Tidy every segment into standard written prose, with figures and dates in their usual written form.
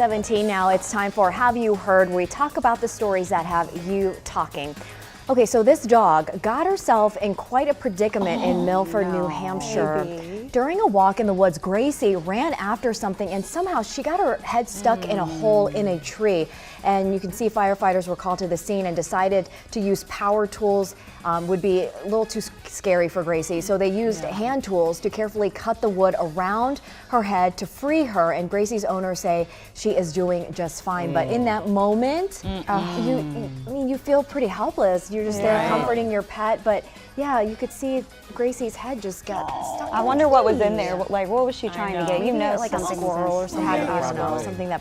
17 now. It's time for Have You Heard? We talk about the stories that have you talking. Okay, so this dog got herself in quite a predicament in Milford, New Hampshire. During a walk in the woods, Gracie ran after something and somehow she got her head stuck in a hole in a tree. And you can see firefighters were called to the scene and decided to use power tools. Would be a little too scary for Gracie, so they used hand tools to carefully cut the wood around her head to free her, and Gracie's owners say she is doing just fine. But in that moment, you feel pretty helpless. You're just there comforting your pet, but yeah, you could see Gracie's head just got stuck. I wonder what was in there. Like, what was she trying to get? You know, like a squirrel or something. I don't know, something that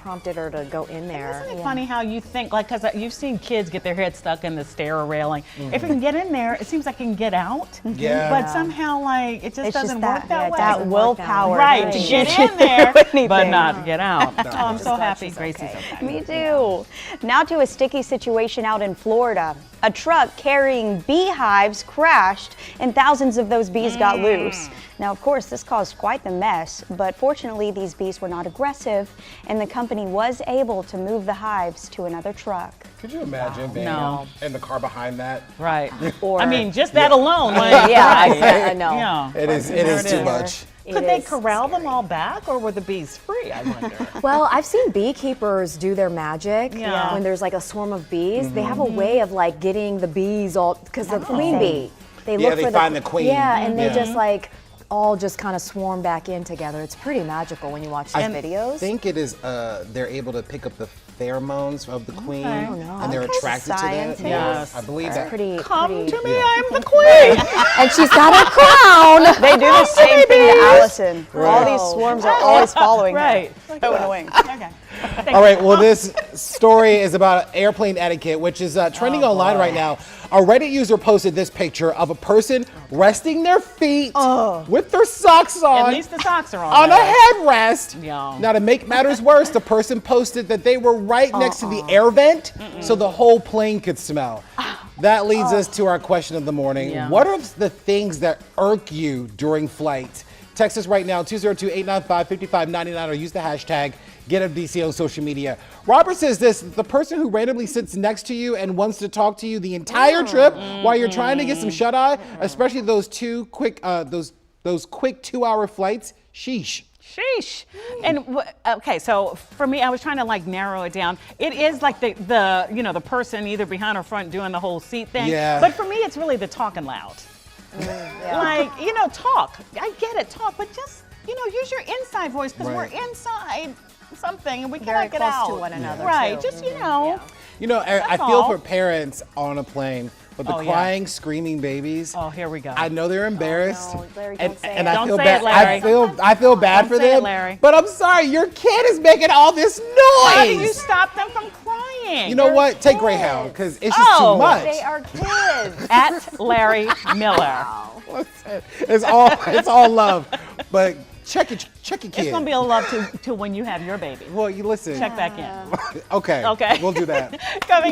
prompted her to go in there. Isn't it funny how you think, like, because you've seen kids get their head stuck in the stair railing. If you can get in there, it seems like you can get out. But somehow, like, it just doesn't work that way. That willpower. Right, to get in there, but not get out. Oh, I'm so happy Gracie's okay. Me too. Now to a sticky situation out in Florida. A truck carrying beehives crashed and thousands of those bees got loose. Now, of course, this caused quite the mess, but fortunately these bees were not aggressive and the company was able to move the hives to another truck. Could you imagine being in the car behind that? Right. I mean, just that alone. I know. It is too much. Could they corral them all back, or were the bees free, I wonder? Well, I've seen beekeepers do their magic when there's like a swarm of bees. They have a way of like getting the bees all, because the queen bee, they look for find the queen. and they just like all just kind of swarm back in together. It's pretty magical when you watch these videos. I think it is, they're able to pick up the pheromones of the queen, and they're attracted to that. Yes. I believe that. Come to me, I'm the queen. And she's got her crown. They do the same thing to Allison. All these swarms are always following her. So annoying. All right, well, this story is about airplane etiquette, which is trending online right now. A Reddit user posted this picture of a person resting their feet with their socks on. At least the socks are on. On a headrest. Yeah. Now, to make matters worse, the person posted that they were right next to the air vent, so the whole plane could smell. That leads us to our question of the morning. What are the things that irk you during flight? Text us right now, 202-895-5599, or use the hashtag GetUpDC on social media. Robert says this: the person who randomly sits next to you and wants to talk to you the entire trip while you're trying to get some shut-eye, especially those quick 2-hour flights. Sheesh. Sheesh. And okay, so for me, I was trying to like narrow it down. It is like the person either behind or front doing the whole seat thing. Yeah. But for me, it's really the talking loud. Like, talk. I get it, talk, but just, use your inside voice, because we're inside something and we cannot get out. Very close to one another. Right, too. just, I feel for parents on a plane, but the crying, screaming babies. Oh, here we go. I know they're embarrassed. Oh, no, Larry, and I Don't feel say bad. it, Larry. I feel bad for them. Larry. But I'm sorry, your kid is making all this noise. How do you stop them from crying? You know what? Take Greyhound, because it's just too much. They are kids. At Larry Miller. Listen, it's all love, but check your kid. It's gonna be a love to when you have your baby. Well, you listen. Check back in. Okay. We'll do that. Coming